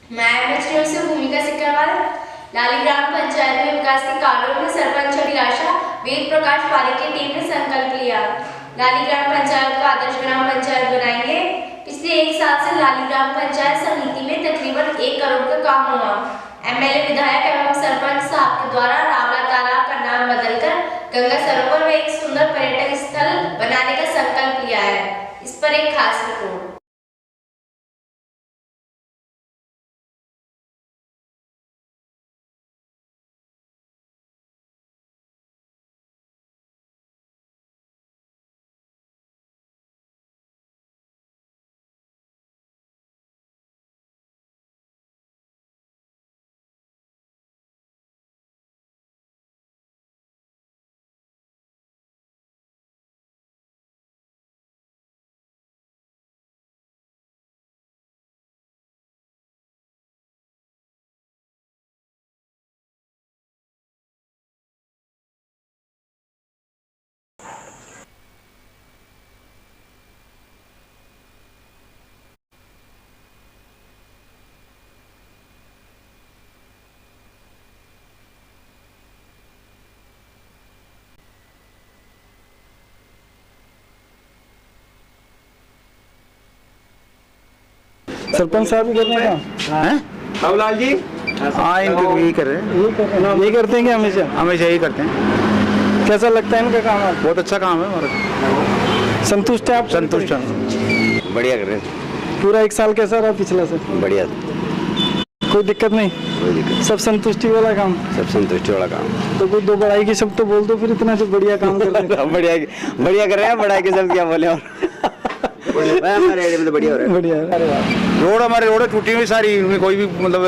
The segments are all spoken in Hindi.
मैं एमएच न्यूज से भूमिका सिकरवाल। लाली ग्राम पंचायत में विकास के कार्यों में सरपंच अभिलाषा वेद प्रकाश पारिक की टीम ने संकल्प लिया। लाली ग्राम पंचायत को आदर्श ग्राम पंचायत बनाएंगे। पिछले 1 साल से लाली ग्राम पंचायत समिति में तकरीबन 1 करोड़ का काम हुआ। एमएलए, विधायक एवं सरपंच साहब के द्वारा रावला तालाब का नाम बदलकर गंगा सरोवर में एक सुंदर पर्यटक स्थल बनाने का संकल्प लिया है। इस पर एक खास रिपोर्ट। सरपंच साहब ही करने का हैं? बाबूलाल जी, हाँ इनको यही कर रहे हैं। ये करते हैं कि हमेशा हमेशा यही करते हैं। कैसा लगता है इनका काम आपको? बहुत अच्छा काम है हमारा। संतुष्ट है आप? संतुष्ट हैं। बढ़िया कर रहे हैं। पूरा 1 साल कैसा रहा पिछला से? बढ़िया, कोई दिक्कत नहीं? कोई दिक्कत, सब संतुष्टि वाला काम? सब संतुष्टि वाला काम। तो कोई 2 बढ़ाई की शब्द तो बोल दो फिर, इतना जो बढ़िया काम करते हैं। बढ़िया बढ़िया कर रहे हैं। बढ़ाई के सब क्या बोले और हमारे एरिया में तो बढ़िया हो रहा है। बढ़िया। अरे वाह। रोड, हमारे रोड टूटी हुई सारी, इनमें कोई भी मतलब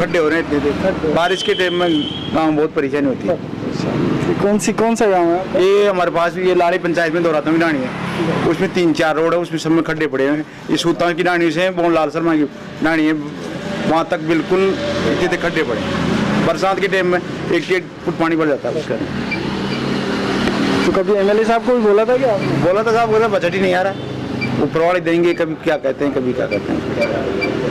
खड्डे हो रहे हैं इतने। बारिश के टाइम में गाँव बहुत परेशानी होती है। कौन सा गाँव है? ये हमारे पास ये लाड़ी पंचायत में दोहराता की डाणी है, उसमें 3-4 रोड है, उसमें सब में खड्डे पड़े हैं। ये सूता की डाणी से बोन लाल शर्मा की डाणी है, वहाँ तक बिल्कुल इतने खड्डे पड़े। बरसात के टाइम में 1-1 फुट पानी भर जाता है उसका। तो कभी एमएलए साहब को भी बोला था क्या? बोला था साहब, बोला बजट ही नहीं आ रहा, ऊपर वाले देंगे, कभी क्या कहते हैं कभी क्या कहते हैं।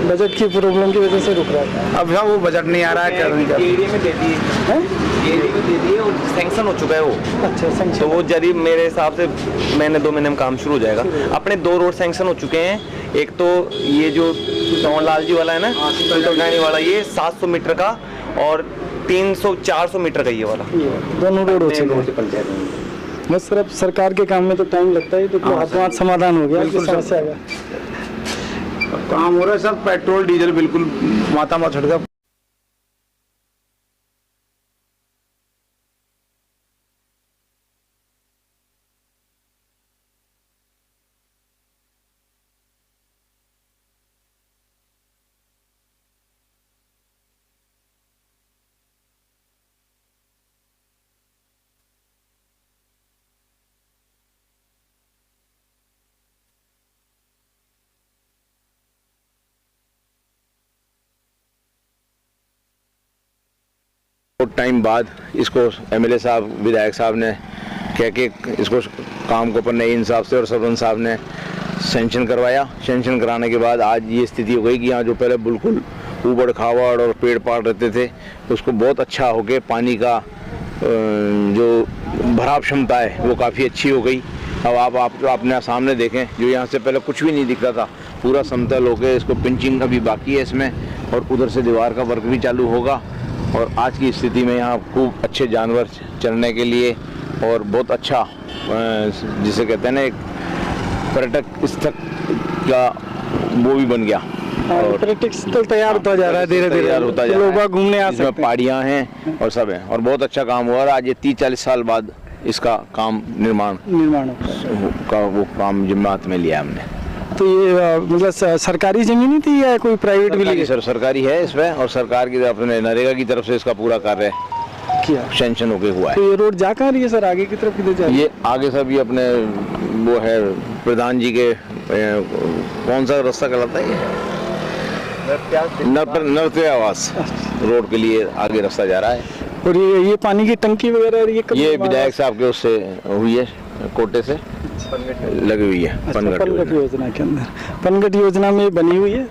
बजट की प्रॉब्लम की वजह से रुक रहा था। अब साहब वो बजट नहीं आ रहा है, क्या नहीं कर एरिया में दे दिए, एरिया में दे दिए और सैंक्शन हो चुका है वो। अच्छा, सैंक्शन। तो वो जरिए मेरे हिसाब से महीने 2 महीने में काम शुरू हो जाएगा। अपने 2 रोड सैंक्शन हो चुके हैं। एक तो ये जो लाल जी वाला है ना, गाड़ी वाला, ये 700 मीटर का, और 300-400 मीटर का ये वाला। दोनों रोड हो चुके हैं। बस सिर्फ सरकार के काम में तो टाइम लगता है, तो हाथों हाथ समाधान हो गया कि समस्या का काम हो रहा है। सब पेट्रोल डीजल बिल्कुल माथा में चढ़ गया। बहुत टाइम बाद इसको एमएलए साहब, विधायक साहब ने कह के इसको काम को पर नए इंसाफ से और सरपंच साहब ने सेंक्शन करवाया। सेंक्शन कराने के बाद आज ये स्थिति हो गई कि यहाँ जो पहले बिल्कुल ऊबड़ खाबड़ और पेड़ पाड़ रहते थे, उसको बहुत अच्छा हो गया। पानी का जो भराव क्षमता है वो काफ़ी अच्छी हो गई। अब आप अपने सामने देखें, जो यहाँ से पहले कुछ भी नहीं दिखता था, पूरा समतल हो गया। इसको पिंचिंग अभी बाकी है इसमें, और उधर से दीवार का वर्क भी चालू होगा। और आज की स्थिति में यहाँ खूब अच्छे जानवर चरने के लिए, और बहुत अच्छा जिसे कहते हैं ना, एक पर्यटक स्थल का वो भी बन गया। और पर्यटक स्थल तैयार होता जा रहा है, धीरे धीरे तैयार होता जा रहा है। लोग घूमने आ सकते हैं। पहाड़ियाँ हैं और सब है, और बहुत अच्छा काम हुआ। और आज ये 30-40 साल बाद इसका काम निर्माण का वो काम जिम्मा हाथ में लिया हमने। तो ये मतलब सरकारी जमीन ही थी या कोई प्राइवेट भी लगी? सर सरकारी है इसमें, और सरकार की तरफ से, नरेगा की तरफ से इसका पूरा कार्य किया, सेंक्शन होके हुआ है। तो ये रोड जा कहाँ रही है सर? आगे की तरफ किधर जा रही है? ये आगे सब ये अपने वो है प्रधान जी के कौन सा रास्ता कहलाता है ये? नृत्य आवास रोड के लिए आगे रास्ता जा रहा है। और ये पानी की टंकी वगैरह ये विधायक साहब के उससे हुई है, कोटे से। लगी हुई है अच्छा, पनघट पनघट योजना। योजना के अंदर, पनघट योजना में बनी हुई है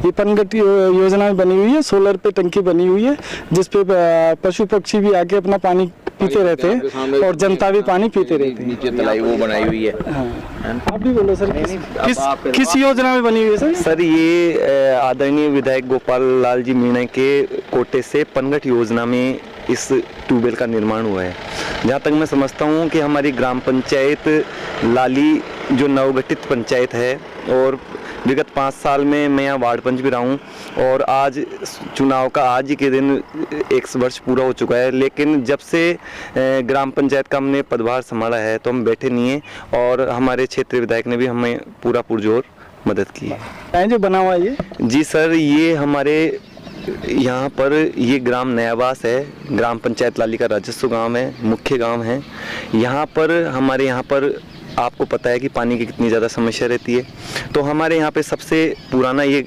ये पनघट योजना में बनी हुई है, सोलर पे टंकी बनी हुई है जिसपे पशु पक्षी भी आके अपना पानी पीते रहते हैं और जनता भी पानी पीते रहते हैं। नीचे तलाई वो बनाई हुई है। हाँ। आप भी बोलो सर, किस योजना में बनी हुई है सर? सर ये आदरणीय विधायक गोपाल लाल जी मीणा के कोटे से पनघट योजना में इस ट्यूबवेल का निर्माण हुआ है। जहाँ तक मैं समझता हूँ कि हमारी ग्राम पंचायत लाली जो नवगठित पंचायत है और विगत 5 साल में मैं यहाँ वार्ड पंच भी रहा हूँ और आज चुनाव का आज ही के दिन 1 वर्ष पूरा हो चुका है, लेकिन जब से ग्राम पंचायत का हमने पदभार संभाला है तो हम बैठे नहीं हैं और हमारे क्षेत्रीय विधायक ने भी हमें पूरा पुरजोर मदद की है। जो बना हुआ है ये? जी सर, ये हमारे यहाँ पर ये ग्राम नयावास है, ग्राम पंचायत लाली का राजस्व गांव है, मुख्य गांव है। यहाँ पर हमारे यहाँ पर आपको पता है कि पानी की कितनी ज़्यादा समस्या रहती है, तो हमारे यहाँ पे सबसे पुराना ये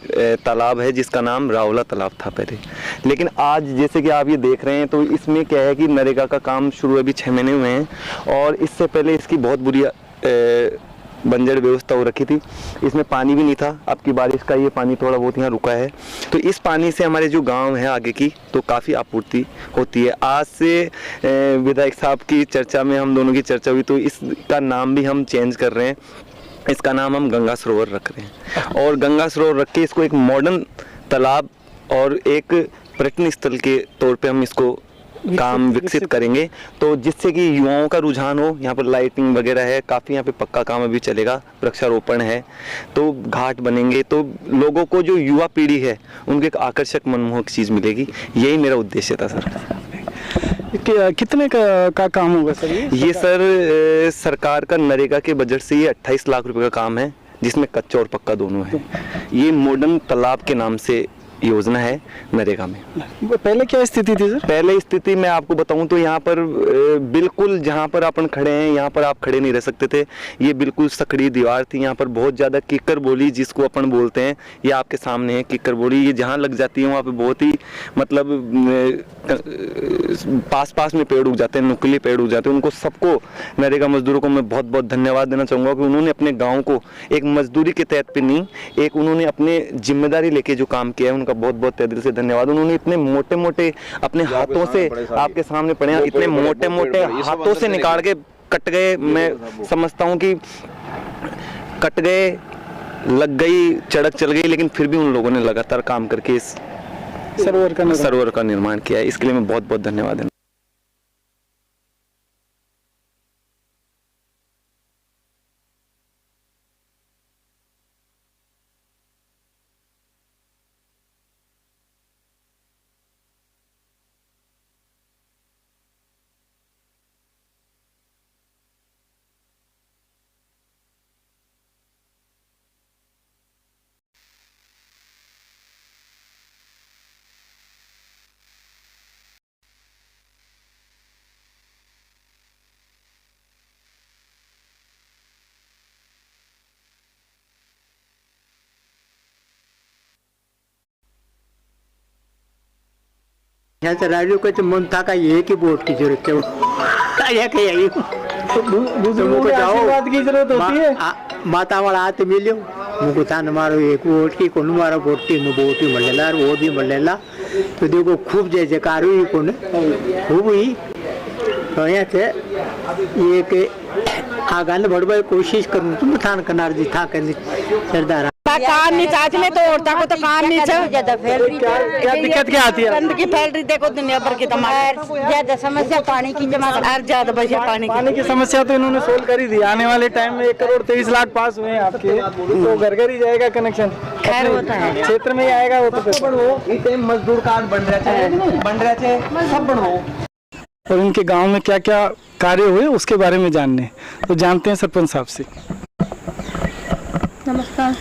तालाब है जिसका नाम रावला तालाब था पहले, लेकिन आज जैसे कि आप ये देख रहे हैं तो इसमें क्या है कि नरेगा का काम शुरू अभी 6 महीने हुए हैं और इससे पहले इसकी बहुत बुरी बंजर व्यवस्था हो रखी थी, इसमें पानी भी नहीं था। अब की बारिश का ये पानी थोड़ा बहुत यहाँ रुका है, तो इस पानी से हमारे जो गांव है आगे की तो काफ़ी आपूर्ति होती है। आज से विधायक साहब की चर्चा में हम दोनों की चर्चा हुई तो इसका नाम भी हम चेंज कर रहे हैं, इसका नाम हम गंगा सरोवर रख रहे हैं और गंगा सरोवर रख के इसको एक मॉडर्न तालाब और एक पर्यटन स्थल के तौर पर हम इसको काम विकसित करेंगे, तो जिससे कि युवाओं का रुझान हो। यहाँ पर लाइटिंग वगैरह है, काफ़ी यहाँ पे पक्का काम अभी चलेगा, वृक्षारोपण है, तो घाट बनेंगे, तो लोगों को जो युवा पीढ़ी है उनको एक आकर्षक मनमोहक चीज़ मिलेगी। यही मेरा उद्देश्य था सर। कितने का काम होगा सर ये सर सरकार का नरेगा के बजट से ये 28 लाख रुपए का काम है जिसमें कच्चा और पक्का दोनों है। ये मॉडर्न तालाब के नाम से योजना है नरेगा में। पहले क्या स्थिति थी सर? पहले स्थिति मैं आपको बताऊं तो यहाँ पर बिल्कुल जहाँ पर अपन खड़े हैं यहाँ पर आप खड़े नहीं रह सकते थे, ये बिल्कुल सकड़ी दीवार थी। यहाँ पर बहुत ज़्यादा किक्कर बोली जिसको अपन बोलते हैं, ये आपके सामने है किक्कर बोली, ये जहाँ लग जाती है वहाँ पे बहुत ही मतलब पास में पेड़ उग जाते हैं, नुकीले पेड़ उग जाते हैं। उनको सबको नरेगा मजदूरों को मैं बहुत बहुत धन्यवाद देना चाहूँगा कि उन्होंने अपने गाँव को एक मजदूरी के तहत पे नहीं, एक उन्होंने अपने जिम्मेदारी लेके जो काम किया है उनका बहुत बहुत तहे दिल से धन्यवाद। उन्होंने इतने मोटे मोटे अपने हाथों से आपके सामने पड़े हैं, इतने मोटे मोटे हाथों से निकाल के कट गए। मैं समझता हूँ कि कट गए, लग गई, चढ़क चल गई, लेकिन फिर भी उन लोगों ने लगातार काम करके इस सरोवर का निर्माण किया है। इसके लिए मैं बहुत बहुत धन्यवाद देना। यहाँ से राजू को तो मन था का ये कि वोट की जरूरत है, आया के आई बुजुर्गों के आशीर्वाद की जरूरत होती है। माता वाला हाथ मिलो मुझको था न मारो एक वोट की को मारो वोट की वोट ही मल्लेला वो भी मल्लेला, तो देखो खूब जय जयकार हुई को खूब हुई। तो यहाँ से ये के आगा न बढ़ कोशिश करूँ तुम थान कनार जी था कर सरदार काम नहीं चाच में तो औरतों को तो काम नहीं क्या दिक्कत क्या आती है? गंदगी फैल रही, देखो दुनिया भर की तमाम ज्यादा समस्या पानी की जमा और ज्यादा बचे पानी की समस्या तो इन्होंने सोल्व कर ही दी। आने वाले टाइम में 1 करोड़ 23 लाख पास हुए हैं आपके, तो घर घर ही जाएगा कनेक्शन। खैर होता है क्षेत्र में ही आएगा वो तो मजदूर कार्ड बन रहे थे सब बढ़ो। और इनके गांव में क्या क्या कार्य हुए उसके बारे में जानने, तो जानते हैं सरपंच साहब से। नमस्कार।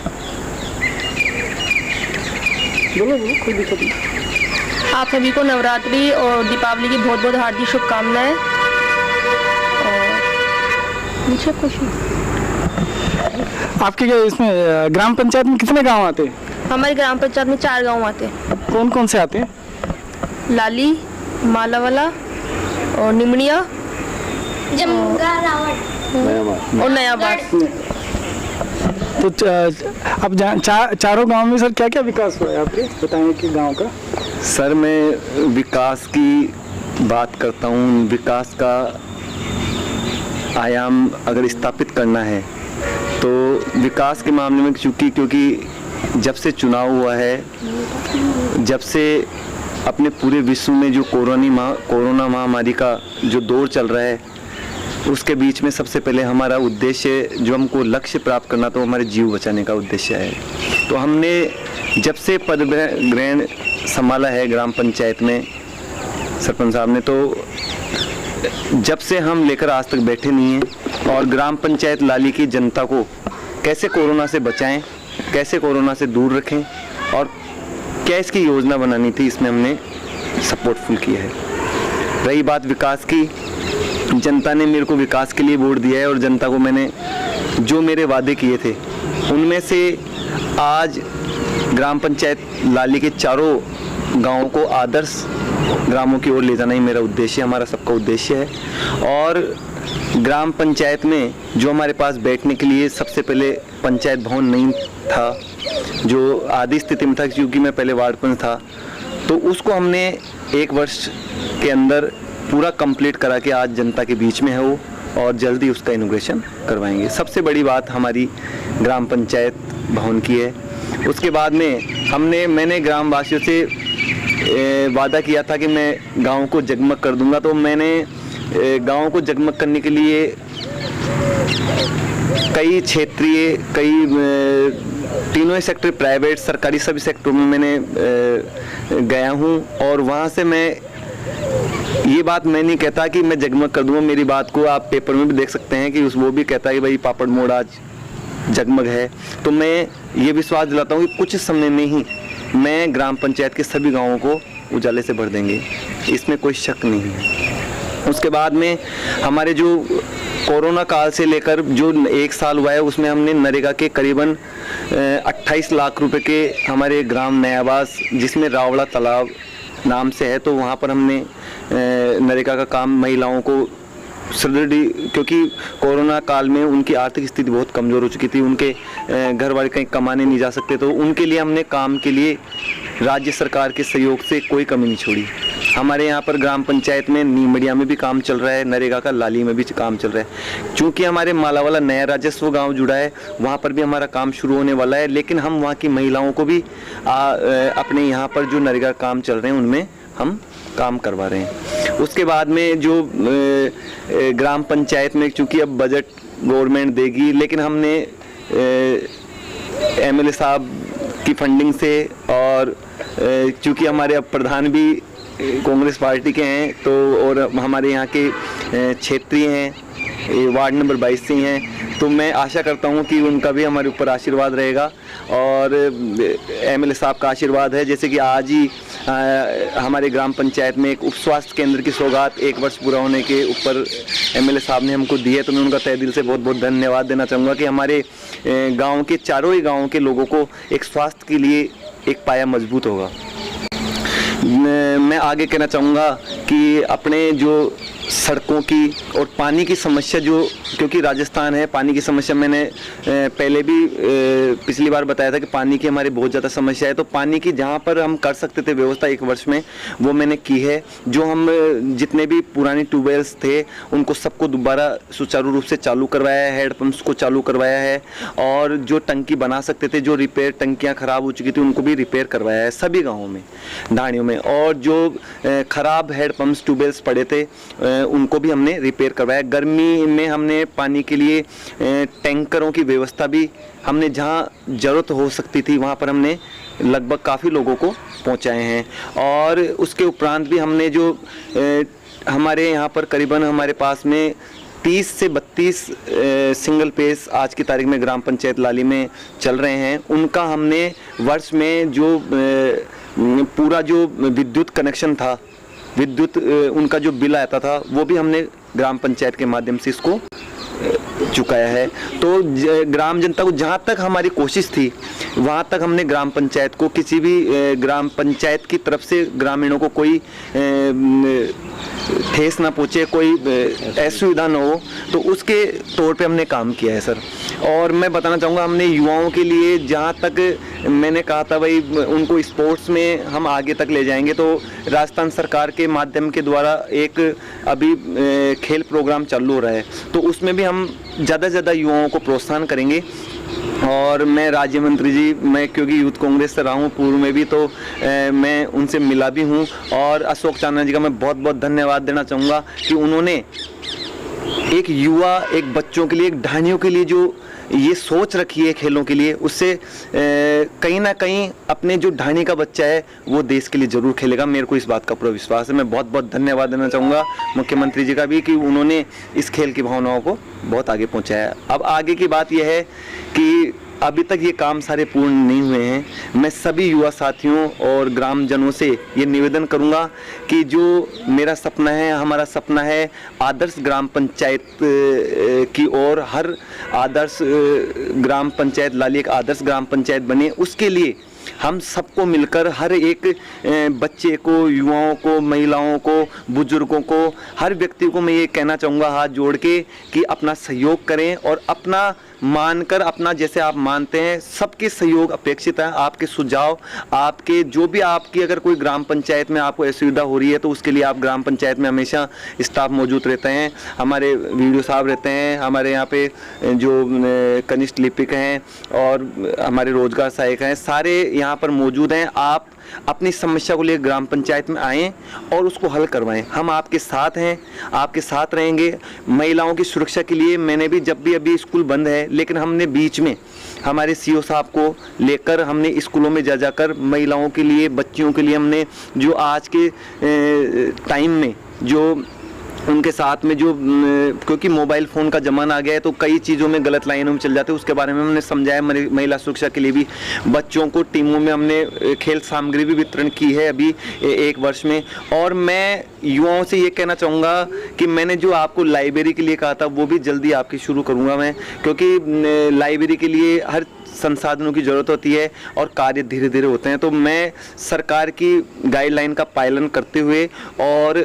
बोलो कोई दिक्कत नहीं। आप सभी को नवरात्रि और दीपावली की बहुत बहुत हार्दिक शुभकामनाएं। और मुझे खुशी। आपके क्या इसमें ग्राम पंचायत में कितने गांव आते हैं? हमारी ग्राम पंचायत में 4 गांव आते हैं। कौन कौन से आते हैं? लाली, मालावाला और निमड़िया, और नया बार। तो अब चारों गांव में सर क्या क्या विकास हुआ है आपके बताएं कि गांव का। सर मैं विकास की बात करता हूँ। विकास का आयाम अगर स्थापित करना है तो विकास के मामले में क्योंकि जब से चुनाव हुआ है, जब से अपने पूरे विश्व में जो कोरोना महामारी का जो दौर चल रहा है, उसके बीच में सबसे पहले हमारा उद्देश्य जो हमको लक्ष्य प्राप्त करना तो हमारे जीव बचाने का उद्देश्य है। तो हमने जब से पद ग्रहण संभाला है ग्राम पंचायत में सरपंच साहब ने, तो जब से हम लेकर आज तक बैठे नहीं हैं। और ग्राम पंचायत लाली की जनता को कैसे कोरोना से बचाएं, कैसे कोरोना से दूर रखें और क्या इसकी योजना बनानी थी, इसमें हमने सपोर्टफुल किया है। रही बात विकास की, जनता ने मेरे को विकास के लिए वोट दिया है और जनता को मैंने जो मेरे वादे किए थे उनमें से आज ग्राम पंचायत लाली के चारों गांवों को आदर्श ग्रामों की ओर ले जाना ही मेरा उद्देश्य, हमारा सबका उद्देश्य है। और ग्राम पंचायत में जो हमारे पास बैठने के लिए सबसे पहले पंचायत भवन नहीं था, जो आदि स्थिति में था क्योंकि मैं पहले वार्ड पंच था, तो उसको हमने 1 वर्ष के अंदर पूरा कंप्लीट करा के आज जनता के बीच में है वो, और जल्दी उसका इनॉग्रेशन करवाएंगे। सबसे बड़ी बात हमारी ग्राम पंचायत भवन की है। उसके बाद में मैंने ग्रामवासियों से वादा किया था कि मैं गांव को जगमग कर दूंगा, तो मैंने गांव को जगमग करने के लिए कई क्षेत्रीय तीनों ही सेक्टर, प्राइवेट सरकारी सभी सेक्टरों में मैंने गया हूं। और वहां से मैं ये बात मैं नहीं कहता कि मैं जगमग कर दूंगा, मेरी बात को आप पेपर में भी देख सकते हैं कि वो भी कहता है कि भाई पापड़ मोड़ आज जगमग है। तो मैं ये विश्वास दिलाता हूँ कि कुछ समय में ही मैं ग्राम पंचायत के सभी गांवों को उजाले से भर देंगे, इसमें कोई शक नहीं है। उसके बाद में हमारे जो कोरोना काल से लेकर जो 1 साल हुआ है उसमें हमने नरेगा के करीबन 28 लाख रुपए के हमारे ग्राम नयावास, जिसमें रावड़ा तालाब नाम से है, तो वहाँ पर हमने नरेगा का काम महिलाओं को सुदृढ़, क्योंकि कोरोना काल में उनकी आर्थिक स्थिति बहुत कमज़ोर हो चुकी थी, उनके घर वाले कहीं कमाने नहीं जा सकते, तो उनके लिए हमने काम के लिए राज्य सरकार के सहयोग से कोई कमी नहीं छोड़ी। हमारे यहाँ पर ग्राम पंचायत में नीमड़िया में भी काम चल रहा है, नरेगा का लाली में भी काम चल रहा है। चूँकि हमारे मालावाला नया राजस्व गांव जुड़ा है, वहाँ पर भी हमारा काम शुरू होने वाला है, लेकिन हम वहाँ की महिलाओं को भी अपने यहाँ पर जो नरेगा काम चल रहे हैं उनमें हम काम करवा रहे हैं। उसके बाद में जो ग्राम पंचायत में चूँकि अब बजट गवर्नमेंट देगी, लेकिन हमने एमएलए साहब की फंडिंग से और चूँकि हमारे अब प्रधान भी कांग्रेस पार्टी के हैं, तो और हमारे यहाँ के क्षेत्रीय हैं, वार्ड नंबर 22 से हैं, तो मैं आशा करता हूँ कि उनका भी हमारे ऊपर आशीर्वाद रहेगा और एमएलए साहब का आशीर्वाद है। जैसे कि आज ही हमारे ग्राम पंचायत में एक उप स्वास्थ्य केंद्र की सौगात 1 वर्ष पूरा होने के ऊपर एमएलए साहब ने हमको दी है, तो मैं उनका तहे दिल से बहुत बहुत धन्यवाद देना चाहूँगा कि हमारे गाँव के चारों ही गाँव के लोगों को एक स्वास्थ्य के लिए एक पाया मजबूत होगा। मैं आगे कहना चाहूँगा कि अपने जो सड़कों की और पानी की समस्या, जो क्योंकि राजस्थान है, पानी की समस्या मैंने पहले भी पिछली बार बताया था कि पानी की हमारी बहुत ज़्यादा समस्या है, तो पानी की जहाँ पर हम कर सकते थे व्यवस्था 1 वर्ष में, वो मैंने की है। जो हम जितने भी पुरानी ट्यूबवेल्स थे उनको सबको दोबारा सुचारू रूप से चालू करवाया है, हैंडपम्प्स को चालू करवाया है, और जो टंकी बना सकते थे, जो रिपेयर टंकियाँ ख़राब हो चुकी थी उनको भी रिपेयर करवाया है सभी गाँवों में, ढाणियों में, और जो ख़राब हैंडपम्प्स ट्यूबवेल्स पड़े थे उनको भी हमने रिपेयर करवाया। गर्मी में हमने पानी के लिए टैंकरों की व्यवस्था भी हमने जहां ज़रूरत हो सकती थी वहां पर हमने लगभग काफ़ी लोगों को पहुंचाए हैं। और उसके उपरांत भी हमने जो हमारे यहाँ पर करीबन हमारे पास में 30 से 32 सिंगल पेज आज की तारीख में ग्राम पंचायत लाली में चल रहे हैं, उनका हमने वर्ष में जो पूरा जो विद्युत कनेक्शन था, विद्युत उनका जो बिल आता था, वो भी हमने ग्राम पंचायत के माध्यम से इसको चुकाया है। तो ग्राम जनता को जहाँ तक हमारी कोशिश थी वहाँ तक हमने ग्राम पंचायत को, किसी भी ग्राम पंचायत की तरफ से ग्रामीणों को कोई ठेस ना पहुँचे, कोई असुविधा ना हो, तो उसके तौर पे हमने काम किया है सर। और मैं बताना चाहूँगा, हमने युवाओं के लिए जहाँ तक मैंने कहा था भाई उनको स्पोर्ट्स में हम आगे तक ले जाएंगे, तो राजस्थान सरकार के माध्यम के द्वारा एक अभी खेल प्रोग्राम चालू हो रहा है, तो उसमें भी हम ज़्यादा से ज़्यादा युवाओं को प्रोत्साहन करेंगे। और मैं राज्य मंत्री जी, मैं क्योंकि यूथ कांग्रेस से रहा हूँ पूर्व में भी, तो मैं उनसे मिला भी हूँ, और अशोक चांदना जी का मैं बहुत बहुत धन्यवाद देना चाहूँगा कि उन्होंने एक युवा, एक बच्चों के लिए, एक ढानियों के लिए जो ये सोच रखी है खेलों के लिए, उससे कहीं ना कहीं अपने जो ढाणी का बच्चा है वो देश के लिए ज़रूर खेलेगा। मेरे को इस बात का पूरा विश्वास है। मैं बहुत बहुत धन्यवाद देना चाहूँगा मुख्यमंत्री जी का भी कि उन्होंने इस खेल की भावनाओं को बहुत आगे पहुँचाया। अब आगे की बात यह है कि अभी तक ये काम सारे पूर्ण नहीं हुए हैं। मैं सभी युवा साथियों और ग्रामजनों से ये निवेदन करूंगा कि जो मेरा सपना है, हमारा सपना है आदर्श ग्राम पंचायत की ओर, हर आदर्श ग्राम पंचायत लाली एक आदर्श ग्राम पंचायत बने, उसके लिए हम सबको मिलकर हर एक बच्चे को, युवाओं को, महिलाओं को, बुजुर्गों को, हर व्यक्ति को मैं ये कहना चाहूँगा हाथ जोड़ के कि अपना सहयोग करें और अपना मानकर, अपना जैसे आप मानते हैं, सबके सहयोग अपेक्षित है। आपके सुझाव, आपके जो भी, आपकी अगर कोई ग्राम पंचायत में आपको असुविधा हो रही है तो उसके लिए आप ग्राम पंचायत में हमेशा स्टाफ मौजूद रहते हैं, हमारे वीडियो साहब रहते हैं, हमारे यहाँ पे जो कनिष्ठ लिपिक हैं और हमारे रोजगार सहायक हैं, सारे यहाँ पर मौजूद हैं। आप अपनी समस्या को लेकर ग्राम पंचायत में आएँ और उसको हल करवाएं। हम आपके साथ हैं, आपके साथ रहेंगे। महिलाओं की सुरक्षा के लिए मैंने भी, जब भी अभी स्कूल बंद है, लेकिन हमने बीच में हमारे सीओ साहब को लेकर हमने स्कूलों में जा जाकर महिलाओं के लिए, बच्चियों के लिए हमने जो आज के टाइम में जो उनके साथ में जो, क्योंकि मोबाइल फ़ोन का ज़माना आ गया है तो कई चीज़ों में गलत लाइनों में चल जाते हैं, उसके बारे में हमने समझाया। महिला सुरक्षा के लिए भी बच्चों को टीमों में हमने खेल सामग्री भी वितरण की है अभी एक वर्ष में। और मैं युवाओं से ये कहना चाहूँगा कि मैंने जो आपको लाइब्रेरी के लिए कहा था वो भी जल्दी आपकी शुरू करूँगा मैं, क्योंकि लाइब्रेरी के लिए हर संसाधनों की ज़रूरत होती है और कार्य धीरे धीरे होते हैं। तो मैं सरकार की गाइडलाइन का पालन करते हुए और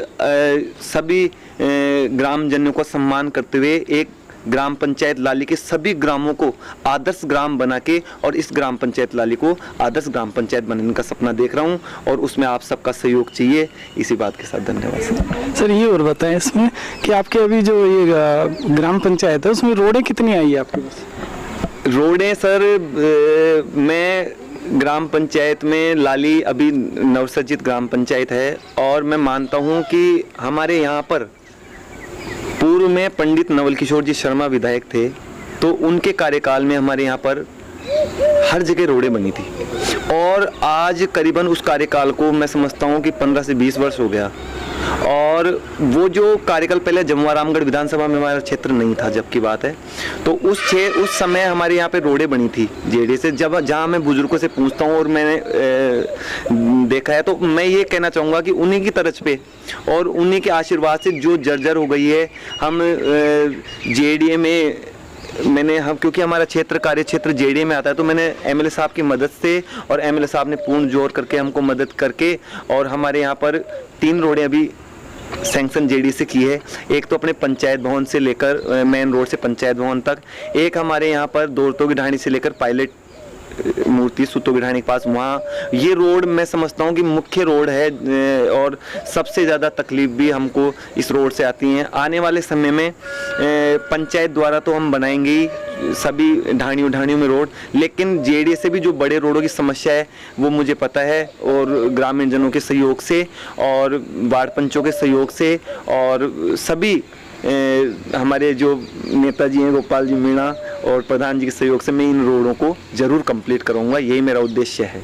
सभी ग्रामजनों का सम्मान करते हुए एक ग्राम पंचायत लाली के सभी ग्रामों को आदर्श ग्राम बना के और इस ग्राम पंचायत लाली को आदर्श ग्राम पंचायत बनाने का सपना देख रहा हूं, और उसमें आप सबका सहयोग चाहिए। इसी बात के साथ धन्यवाद सर। ये और बताएं इसमें कि आपके अभी जो ये ग्राम पंचायत है उसमें रोडें कितनी आई है आपके पास? रोडें सर, मैं ग्राम पंचायत में लाली अभी नवसर्जित ग्राम पंचायत है, और मैं मानता हूं कि हमारे यहाँ पर पूर्व में पंडित नवल किशोर जी शर्मा विधायक थे, तो उनके कार्यकाल में हमारे यहाँ पर हर जगह रोडें बनी थी, और आज करीबन उस कार्यकाल को मैं समझता हूँ कि 15 से 20 वर्ष हो गया। और वो जो कार्यकाल पहले जमुआरामगढ़ विधानसभा में हमारा क्षेत्र नहीं था जब की बात है, तो उस समय हमारे यहाँ पे रोडें बनी थी जेडी से। जब जहाँ मैं बुजुर्गों से पूछता हूँ और मैंने देखा है, तो मैं ये कहना चाहूँगा कि उन्हीं की तरफ पे और उन्हीं के आशीर्वाद से जो जर्जर हो गई है, हम जेडीए में मैंने हम, क्योंकि हमारा क्षेत्र कार्य क्षेत्र जेडीए में आता है, तो मैंने एमएलए साहब की मदद से और एमएलए साहब ने पूर्ण जोर करके हमको मदद करके, और हमारे यहाँ पर 3 रोडें अभी सैंक्शन जेडी से की है। एक तो अपने पंचायत भवन से लेकर मेन रोड से पंचायत भवन तक, एक हमारे यहाँ पर दौलतों की ढाणी से लेकर पायलट मूर्ति सुतों की ढाणी के पास, वहाँ ये रोड मैं समझता हूँ कि मुख्य रोड है, और सबसे ज़्यादा तकलीफ भी हमको इस रोड से आती है। आने वाले समय में पंचायत द्वारा तो हम बनाएंगे ही सभी ढाणियों में रोड, लेकिन जेडीए से भी जो बड़े रोडों की समस्या है वो मुझे पता है, और ग्रामीण जनों के सहयोग से और वार्ड पंचों के सहयोग से और सभी हमारे जो नेताजी हैं गोपाल जी मीणा और प्रधान जी के सहयोग से मैं इन रोडों को जरूर कंप्लीट करूंगा, यही मेरा उद्देश्य है।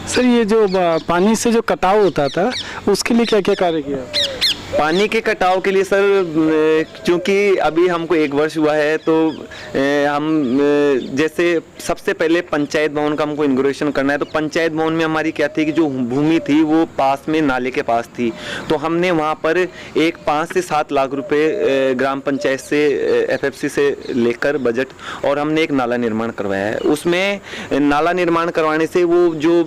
सर, ये जो पानी से जो कटाव होता था उसके लिए क्या क्या कार्य किया? पानी के कटाव के लिए सर, क्योंकि अभी हमको 1 वर्ष हुआ है, तो हम जैसे सबसे पहले पंचायत भवन का हमको इनॉग्रेशन करना है, तो पंचायत भवन में हमारी क्या थी कि जो भूमि थी वो पास में नाले के पास थी, तो हमने वहाँ पर एक 5 से 7 लाख रुपए ग्राम पंचायत से एफएफसी से लेकर बजट, और हमने एक नाला निर्माण करवाया है। उसमें नाला निर्माण करवाने से वो जो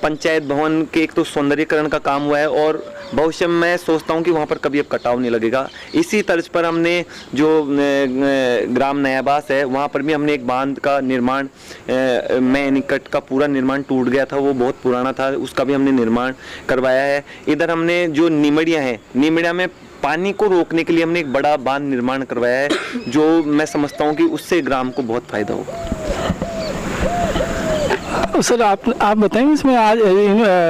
पंचायत भवन के एक तो सौंदर्यीकरण का काम हुआ है, और भविष्य में सोचता हूँ कि वहाँ पर कभी अब कटाव नहीं लगेगा। इसी तर्ज पर हमने जो ग्राम नयाबास है वहाँ पर भी हमने एक बांध का निर्माण, मैं निकट का पूरा निर्माण टूट गया था, वो बहुत पुराना था, उसका भी हमने निर्माण करवाया है। इधर हमने जो नीमड़िया है, नीमड़िया में पानी को रोकने के लिए हमने एक बड़ा बांध निर्माण करवाया है, जो मैं समझता हूँ कि उससे ग्राम को बहुत फायदा होगा। सर आप बताएंगे इसमें आज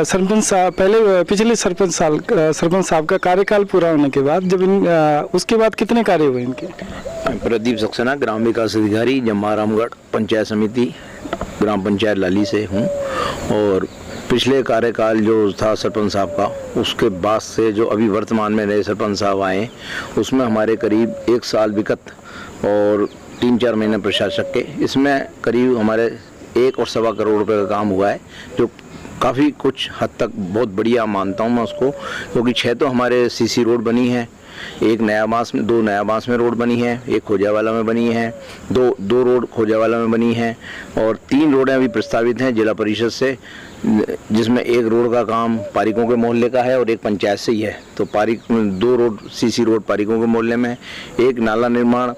सरपंच साहब पहले पिछले सरपंच साहब का कार्यकाल पूरा होने के बाद जब उसके बाद कितने कार्य हुए इनके? प्रदीप सक्सेना, ग्राम विकास अधिकारी, जम्मा रामगढ़ पंचायत समिति, ग्राम पंचायत लाली से हूँ। और पिछले कार्यकाल जो था सरपंच साहब का, उसके बाद से जो अभी वर्तमान में नए सरपंच साहब आए उसमें हमारे करीब 1 साल विगत और 3-4 महीने प्रशासक के, इसमें करीब हमारे 1 और सवा करोड़ रुपए का काम हुआ है, जो काफ़ी कुछ हद तक बहुत बढ़िया मानता हूँ मैं उसको, क्योंकि 6 तो हमारे सीसी रोड बनी है, 2 नयाबास में रोड बनी है, 1 खोजावाला में बनी है, दो रोड खोजावाला में बनी है, और 3 रोडें अभी प्रस्तावित हैं जिला परिषद से, जिसमें 1 रोड का काम पारिकों के मोहल्ले का है और 1 पंचायत से ही है। तो 2 रोड सीसी रोड पारिकों के मोहल्ले में, 1 नाला निर्माण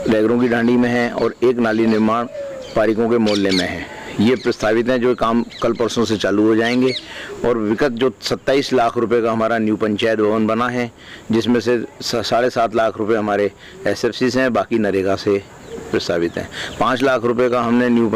लैगरों की डांडी में है और 1 नाली निर्माण पारिकों के मोहल्ले में है। ये प्रस्तावित हैं, जो काम कल परसों से चालू हो जाएंगे। और विगत जो 27 लाख रुपए का हमारा न्यू पंचायत भवन बना है, जिसमें से 7.5 लाख रुपए हमारे SFC से हैं, बाकी नरेगा से प्रस्तावित हैं। 5 लाख रुपए का हमने न्यू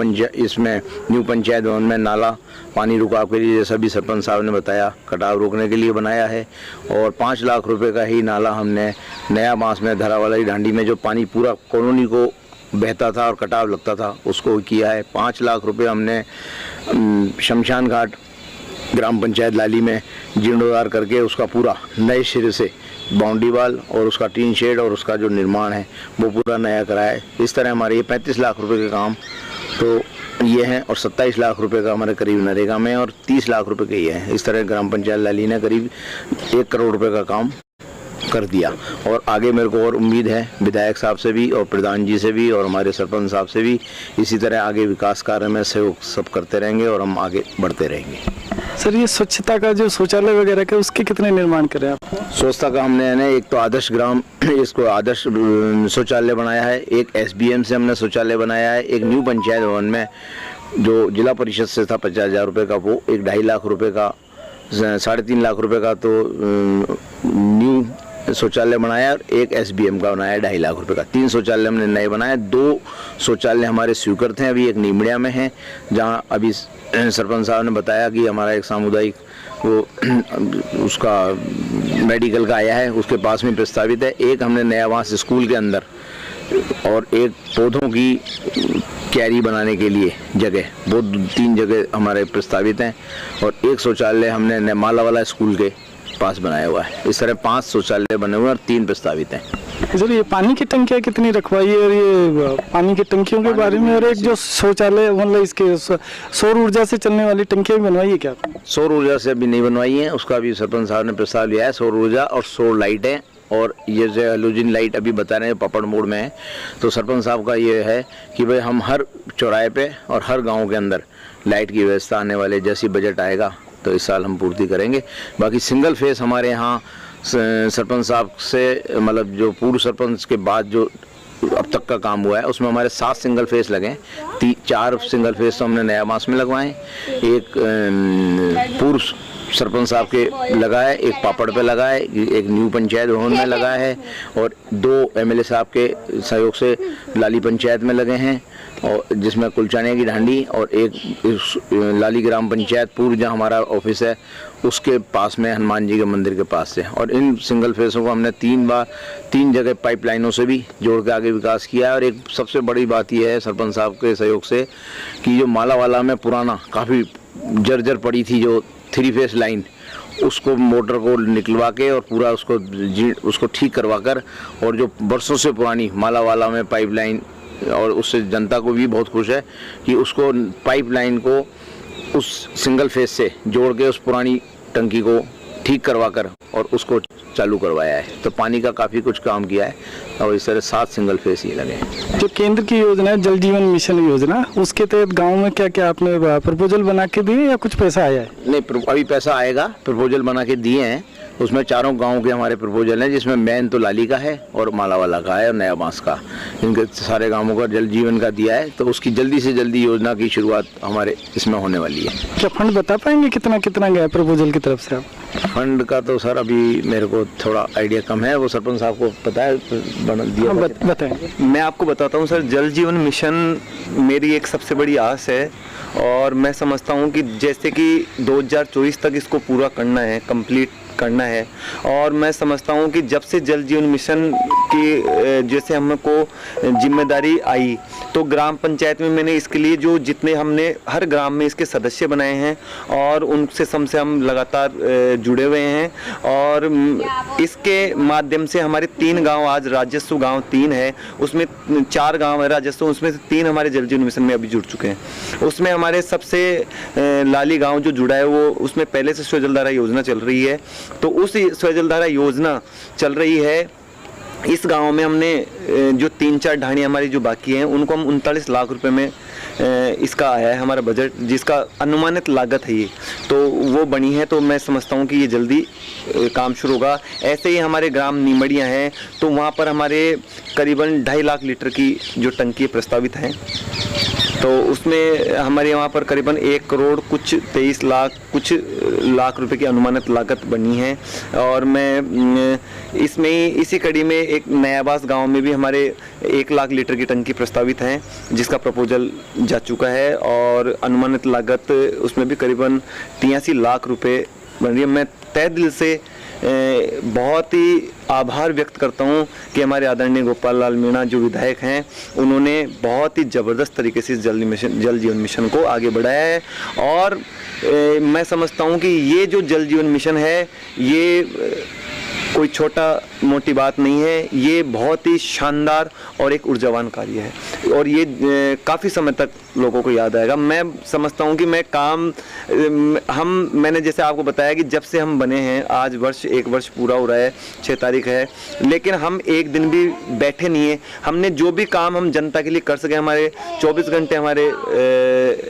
पंचायत भवन में नाला पानी रुकाव के लिए, जैसा भी सरपंच साहब ने बताया, कटाव रोकने के लिए बनाया है। और 5 लाख रुपए का ही नाला हमने नया बांस में धरावाला ढांडी में जो पानी पूरा कॉलोनी को बहता था और कटाव लगता था, उसको किया है। 5 लाख रुपए हमने शमशान घाट ग्राम पंचायत लाली में जीर्णोद्धार करके उसका पूरा नए सिरे से बाउंड्री वाल और उसका टीन शेड और उसका जो निर्माण है वो पूरा नया कराया है। इस तरह हमारे ये 35 लाख रुपए के काम तो ये हैं, और 27 लाख रुपए का हमारे करीब नरेगा में और 30 लाख रुपए के ये हैं। इस तरह ग्राम पंचायत लाली ने करीब 1 करोड़ रुपए का काम कर दिया। और आगे मेरे को और उम्मीद है विधायक साहब से भी और प्रधान जी से भी और हमारे सरपंच साहब से भी इसी तरह आगे विकास कार्य में सहयोग सब करते रहेंगे और हम आगे बढ़ते रहेंगे। सर ये स्वच्छता का जो शौचालय वगैरह का, उसके कितने निर्माण करे आप? स्वच्छता का हमने एक तो आदर्श ग्राम, इसको आदर्श शौचालय बनाया है, एक SBM से हमने शौचालय बनाया है, एक न्यू पंचायत भवन में जो जिला परिषद से था 50,000 रुपये का, वो 1.5 लाख रुपये का, 3.5 लाख रुपये का तो न्यू शौचालय बनाया, और एक SBM का बनाया 2.5 लाख रुपए का। 3 शौचालय हमने नए बनाए। 2 शौचालय हमारे स्वीकृत हैं, अभी एक नीमड़िया में है, जहां अभी सरपंच साहब ने बताया कि हमारा एक सामुदायिक वो उसका मेडिकल का आया है, उसके पास में प्रस्तावित है। एक हमने नयाबास स्कूल के अंदर और एक पौधों की क्यारी बनाने के लिए जगह, वो 3 जगह हमारे प्रस्तावित हैं। और एक शौचालय हमने मालावाला स्कूल के पास बनाया हुआ है। इस तरह 5 शौचालय बने हुए हैं और 3 प्रस्तावित हैं। सर ये पानी की टंकियाँ कितनी रखवाई है, और ये पानी की टंकियों के बारे में, और एक जो शौचालय मतलब इसके सौर ऊर्जा से चलने वाली टंकियाँ भी बनवाई है क्या? सौर ऊर्जा से अभी नहीं बनवाई है, उसका भी सरपंच साहब ने प्रस्ताव लिया है। सौर ऊर्जा और सौर लाइटें, और ये जो हेलोजन लाइट अभी बता रहे हैं पपड़ मोड़ में है, तो सरपंच साहब का ये है कि भाई हम हर चौराहे पे और हर गाँव के अंदर लाइट की व्यवस्था आने वाले जैसी बजट आएगा तो इस साल हम पूर्ति करेंगे। बाकी सिंगल फेस हमारे यहाँ सरपंच साहब से, मतलब जो पूर्व सरपंच के बाद जो अब तक का काम हुआ है, उसमें हमारे 7 सिंगल फेस लगे। 4 सिंगल फेस तो हमने नया बांस में लगवाए, एक पूर्व सरपंच साहब के लगा है, एक पापड़ पे लगा है, एक न्यू पंचायत भवन में लगा है, और 2 MLA साहब के सहयोग से लाली पंचायत में लगे हैं, और जिसमें कुलचाने की ढांडी, और एक लाली ग्राम पंचायत पूर्व जहाँ हमारा ऑफिस है उसके पास में हनुमान जी के मंदिर के पास से। और इन सिंगल फेसों को हमने 3 जगह पाइपलाइनों से भी जोड़ के आगे विकास किया है। और एक सबसे बड़ी बात यह है सरपंच साहब के सहयोग से कि जो मालावाला में पुराना काफ़ी जर्जर पड़ी थी जो 3 फेस लाइन, उसको मोटर को निकलवा के और पूरा उसको ठीक करवा कर, और जो बरसों से पुरानी मालावाला में पाइपलाइन, और उससे जनता को भी बहुत खुश है कि उसको पाइपलाइन को उस सिंगल फेस से जोड़ के उस पुरानी टंकी को ठीक करवा कर और उसको चालू करवाया है। तो पानी का काफ़ी कुछ काम किया है, और इस तरह 7 सिंगल फेस ही लगे हैं। जो केंद्र की योजना है जल जीवन मिशन योजना, उसके तहत गांव में क्या क्या आपने प्रपोजल बना के दिए या कुछ पैसा आया है? नहीं, अभी पैसा आएगा, प्रपोजल बना के दिए हैं, उसमें चारों गांव के हमारे प्रपोजल हैं, जिसमें मेन तो लाली का है और मालावाला का है और नया बांस का। इनके सारे गांवों का जल जीवन का दिया है, तो उसकी जल्दी से जल्दी योजना की शुरुआत हमारे इसमें होने वाली है। क्या फंड बता पाएंगे कितना कितना गया प्रपोजल की तरफ से? आप फंड का तो सर अभी मेरे को थोड़ा आइडिया कम है, वो सरपंच साहब को पता है, दिया बताएंगे। मैं आपको बताता हूँ सर, जल जीवन मिशन मेरी एक सबसे बड़ी आस है और मैं समझता हूँ कि जैसे कि 2024 तक इसको पूरा करना है, कंप्लीट करना है। और मैं समझता हूँ कि जब से जल जीवन मिशन की जैसे हमको जिम्मेदारी आई, तो ग्राम पंचायत में मैंने इसके लिए जो जितने हमने हर ग्राम में इसके सदस्य बनाए हैं और उनसे हम लगातार जुड़े हुए हैं। और इसके माध्यम से हमारे 3 गांव, आज राजस्व गांव 3 है, उसमें 4 गांव है राजस्व, उसमें से 3 हमारे जल जीवन मिशन में अभी जुड़ चुके हैं। उसमें हमारे सबसे लाली गांव जो जुड़ा है, वो उसमें पहले से स्वजलधारा योजना चल रही है। तो उस स्वजलधारा योजना चल रही है, इस गांव में हमने जो 3-4 ढाणी हमारी जो बाकी हैं, उनको हम 39 लाख रुपए में इसका आया है हमारा बजट, जिसका अनुमानित लागत है ये, तो वो बनी है। तो मैं समझता हूँ कि ये जल्दी काम शुरू होगा। ऐसे ही हमारे ग्राम नीमड़ियाँ हैं, तो वहाँ पर हमारे करीबन 2.5 लाख लीटर की जो टंकी प्रस्तावित हैं, तो उसमें हमारे वहाँ पर करीबन 1 करोड़ कुछ 23 लाख कुछ लाख रुपए की अनुमानित लागत बनी है। और मैं इसमें ही इसी कड़ी में एक नयाबास गांव में भी हमारे 1 लाख लीटर की टंकी प्रस्तावित है, जिसका प्रपोजल जा चुका है और अनुमानित लागत उसमें भी करीबन 83 लाख रुपए बन रही है। मैं तहे दिल से बहुत ही आभार व्यक्त करता हूं कि हमारे आदरणीय गोपाल लाल मीणा जो विधायक हैं, उन्होंने बहुत ही ज़बरदस्त तरीके से इस जल जीवन मिशन को आगे बढ़ाया है। और मैं समझता हूं कि ये जो जल जीवन मिशन है, ये कोई छोटा मोटी बात नहीं है, ये बहुत ही शानदार और एक ऊर्जावान कार्य है और ये काफ़ी समय तक लोगों को याद आएगा। मैं समझता हूँ कि मैंने जैसे आपको बताया कि जब से हम बने हैं, आज 1 वर्ष पूरा हो रहा है, 6 तारीख है, लेकिन हम एक दिन भी बैठे नहीं है। हमने जो भी काम हम जनता के लिए कर सके, हमारे 24 घंटे हमारे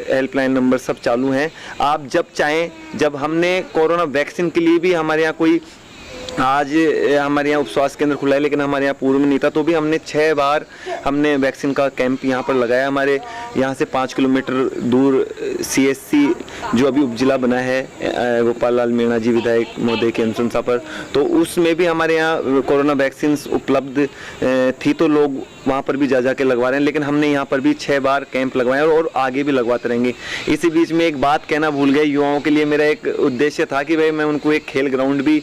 हेल्पलाइन नंबर सब चालू हैं। आप जब चाहें, जब हमने कोरोना वैक्सीन के लिए भी हमारे यहाँ कोई, आज हमारे यहाँ उप स्वास्थ्य केंद्र खुला है, लेकिन हमारे यहाँ पूर्व में नहीं था, तो भी हमने 6 बार हमने वैक्सीन का कैंप यहाँ पर लगाया। हमारे यहाँ से 5 किलोमीटर दूर CSC जो अभी उपजिला बना है गोपाल लाल मीणा जी विधायक महोदय की अनुशंसा पर, तो उसमें भी हमारे यहाँ कोरोना वैक्सीन उपलब्ध थी, तो लोग वहाँ पर भी जा के लगवा रहे हैं। लेकिन हमने यहाँ पर भी 6 बार कैंप लगवाए और आगे भी लगवाते रहेंगे। इसी बीच में एक बात कहना भूल गए, युवाओं के लिए मेरा एक उद्देश्य था कि भाई मैं उनको एक खेल ग्राउंड भी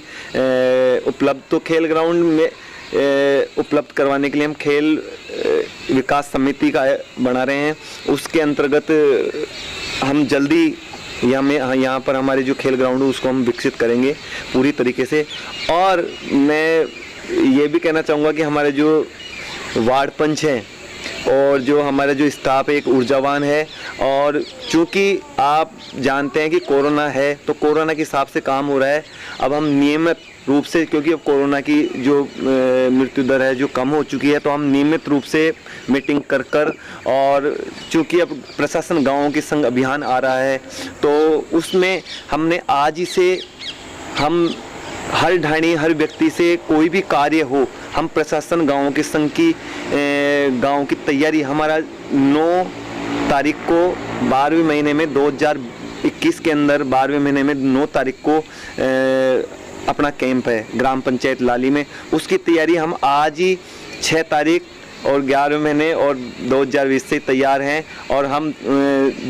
उपलब्ध, तो खेल ग्राउंड में उपलब्ध करवाने के लिए हम खेल विकास समिति का बना रहे हैं। उसके अंतर्गत हम जल्दी यहाँ पर हमारे जो खेल ग्राउंड है उसको हम विकसित करेंगे पूरी तरीके से। और मैं ये भी कहना चाहूँगा कि हमारे जो वार्ड पंच हैं और जो हमारा जो स्टाफ है एक ऊर्जावान है। और चूँकि आप जानते हैं कि कोरोना है, तो कोरोना के हिसाब से काम हो रहा है। अब हम नियमित रूप से, क्योंकि अब कोरोना की जो मृत्यु दर है जो कम हो चुकी है, तो हम नियमित रूप से मीटिंग कर और चूँकि अब प्रशासन गाँवों के संग अभियान आ रहा है, तो उसमें हमने आज ही से हम हर ढाणी, हर व्यक्ति से कोई भी कार्य हो, हम प्रशासन गाँवों के संग की गाँव की तैयारी, हमारा 9 तारीख को 12वें महीने में 2021 के अंदर 12वें महीने में 9 तारीख को अपना कैंप है ग्राम पंचायत लाली में। उसकी तैयारी हम आज ही 6 तारीख और 11वें महीने और 2020 से तैयार हैं और हम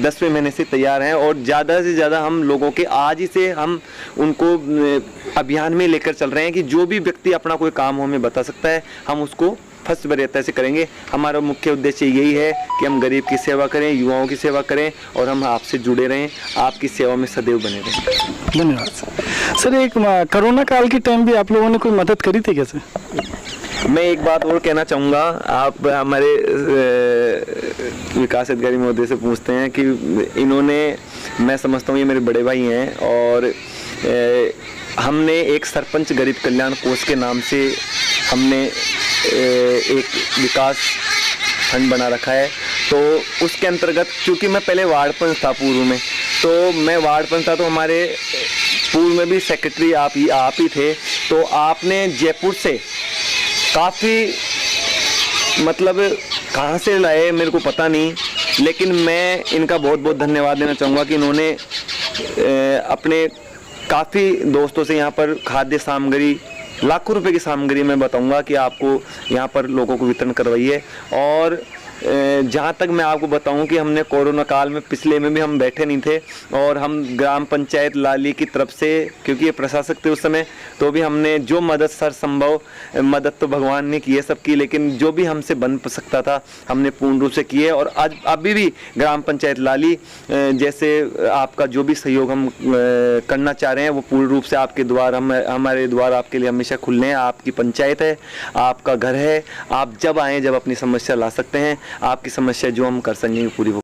10वें महीने से तैयार हैं। और ज़्यादा से ज़्यादा हम लोगों के आज ही से हम उनको अभियान में लेकर चल रहे हैं कि जो भी व्यक्ति अपना कोई काम हमें बता सकता है, हम उसको फर्स्ट वरीयता से करेंगे। हमारा मुख्य उद्देश्य यही है कि हम गरीब की सेवा करें, युवाओं की सेवा करें और हम आपसे जुड़े रहें, आपकी सेवा में सदैव बने रहें। धन्यवाद सर। एक कोरोना काल के टाइम भी आप लोगों ने कोई मदद करी थी कैसे? मैं एक बात और कहना चाहूँगा, आप हमारे विकास अधिकारी महोदय से पूछते हैं कि इन्होंने, मैं समझता हूँ ये मेरे बड़े भाई हैं और हमने एक सरपंच गरीब कल्याण कोष के नाम से हमने एक विकास फंड बना रखा है। तो उसके अंतर्गत, चूँकि मैं पहले वार्ड पंच था पूर्व में, तो मैं वार्ड पंच था, तो हमारे पूर्व में भी सेक्रेटरी आप ही थे, तो आपने जयपुर से काफ़ी मतलब कहाँ से लाए मेरे को पता नहीं, लेकिन मैं इनका बहुत बहुत धन्यवाद देना चाहूँगा कि इन्होंने अपने काफ़ी दोस्तों से यहाँ पर खाद्य सामग्री, लाखों रुपए की सामग्री मैं बताऊँगा कि आपको यहाँ पर लोगों को वितरण करवाई है। और जहाँ तक मैं आपको बताऊं कि हमने कोरोना काल में पिछले में भी हम बैठे नहीं थे, और हम ग्राम पंचायत लाली की तरफ से, क्योंकि ये प्रशासक थे उस समय, तो भी हमने जो मदद सर संभव मदद तो भगवान ने की है सबकी, लेकिन जो भी हमसे बन सकता था हमने पूर्ण रूप से की है। और आज अभी भी ग्राम पंचायत लाली जैसे आपका जो भी सहयोग हम करना चाह रहे हैं वो पूर्ण रूप से आपके द्वार, हमारे द्वार आपके लिए हमेशा खुले हैं। आपकी पंचायत है, आपका घर है, आप जब आएँ जब अपनी समस्या ला सकते हैं, आपकी समस्या जो हम कर सकेंगे पूरी